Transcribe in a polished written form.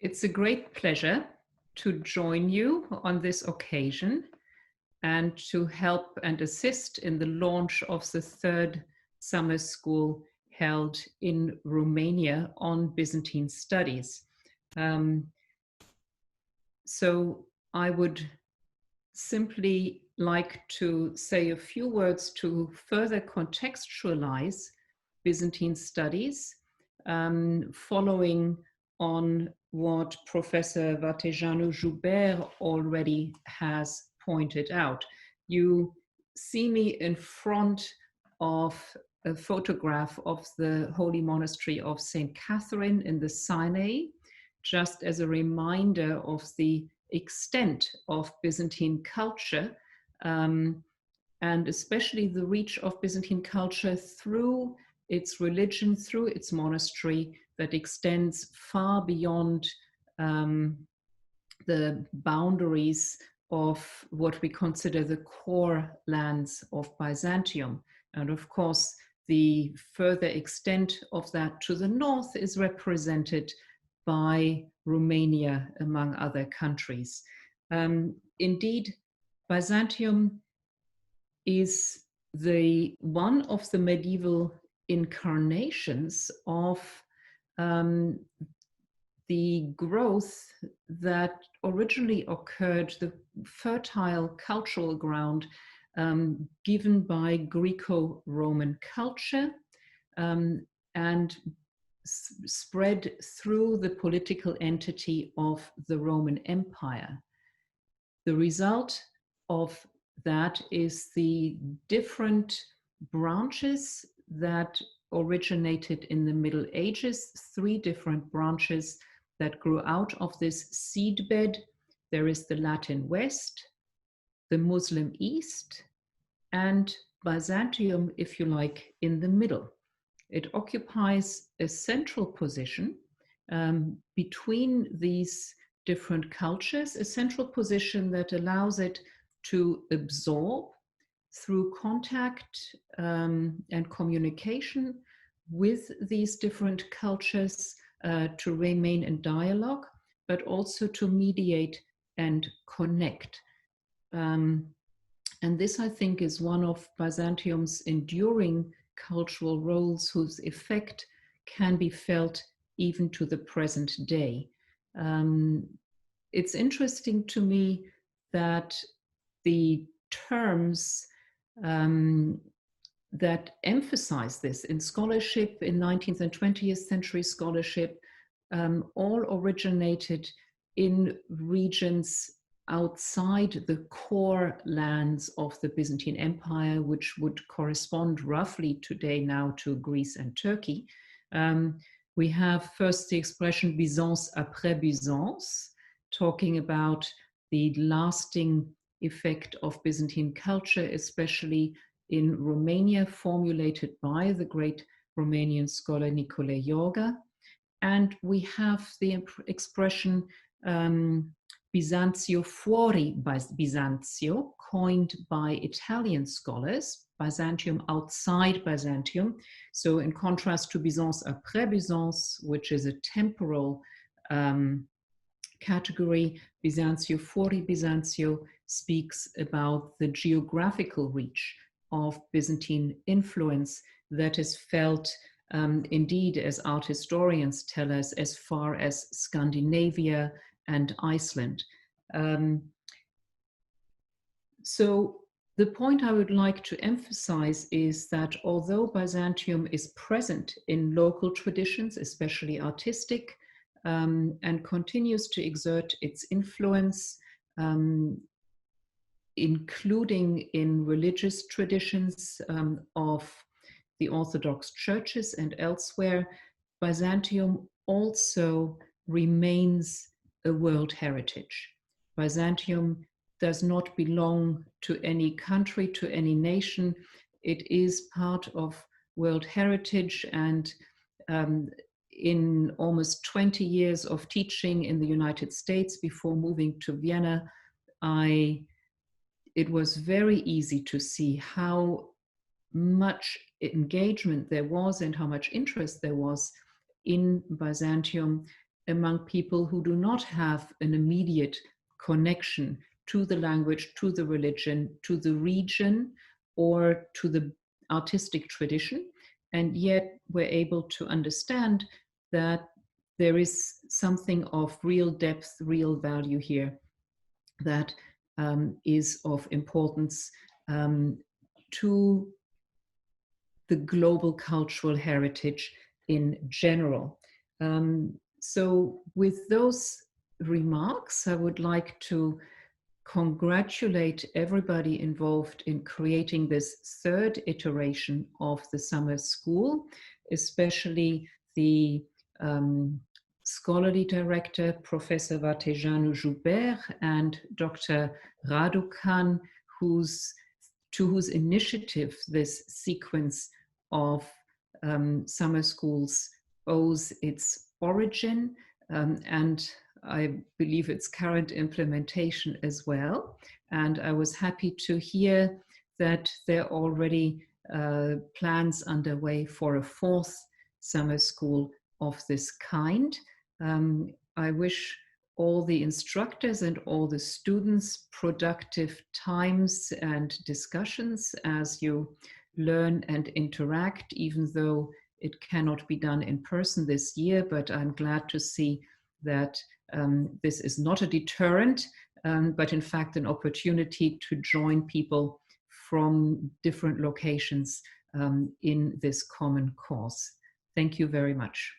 It's a great pleasure to join you on this occasion and to help and assist in the launch of the third summer school held in Romania on Byzantine studies. So I would simply like to say a few words to further contextualize Byzantine studies, following on what Professor Vartejanu-Joubert already has pointed out. You see me in front of a photograph of the Holy Monastery of St. Catherine in the Sinai, just as a reminder of the extent of Byzantine culture, and especially the reach of Byzantine culture through its religion, through its monastery, that extends far beyond the boundaries of what we consider the core lands of Byzantium. And of course, the further extent of that to the north is represented by Romania, among other countries. Indeed, Byzantium is one of the medieval incarnations of the growth that originally occurred, the fertile cultural ground given by Greco-Roman culture and spread through the political entity of the Roman Empire. The result of that is the different branches that originated in the Middle Ages, 3 different branches that grew out of this seedbed. There is the Latin West, the Muslim East, and Byzantium, if you like, in the middle. It occupies a central position between these different cultures, a central position that allows it to absorb through contact and communication with these different cultures, to remain in dialogue, but also to mediate and connect. And this, I think, is one of Byzantium's enduring cultural roles whose effect can be felt even to the present day. It's interesting to me that the terms that emphasize this in scholarship, in 19th and 20th century scholarship, all originated in regions outside the core lands of the Byzantine Empire, which would correspond roughly today now to Greece and Turkey. We have first the expression Byzance après Byzance, talking about the lasting effect of Byzantine culture, especially in Romania, formulated by the great Romanian scholar Nicolae Iorga. And we have the expression Byzantio fuori Byzantio, coined by Italian scholars, Byzantium outside Byzantium. So in contrast to Byzance après Byzance, which is a temporal category, Byzantio fuori Byzantio speaks about the geographical reach of Byzantine influence that is felt indeed, as art historians tell us, as far as Scandinavia and Iceland. So the point I would like to emphasize is that although Byzantium is present in local traditions, especially artistic, and continues to exert its influence, including in religious traditions of the Orthodox churches and elsewhere, Byzantium also remains a world heritage. Byzantium does not belong to any country, to any nation. It is part of world heritage, and in almost 20 years of teaching in the United States before moving to Vienna, it was very easy to see how much engagement there was and how much interest there was in Byzantium, among people who do not have an immediate connection to the language, to the religion, to the region, or to the artistic tradition. And yet we're able to understand that there is something of real depth, real value here that is of importance to the global cultural heritage in general. So with those remarks, I would like to congratulate everybody involved in creating this third iteration of the summer school, especially the scholarly director, Professor Vatejanu Joubert, and Dr. Raducan, to whose initiative this sequence of summer schools owes its origin, and I believe its current implementation as well. And I was happy to hear that there are already plans underway for a fourth summer school of this kind. I wish all the instructors and all the students productive times and discussions as you learn and interact, even though it cannot be done in person this year, but I'm glad to see that this is not a deterrent, but in fact an opportunity to join people from different locations in this common cause. Thank you very much.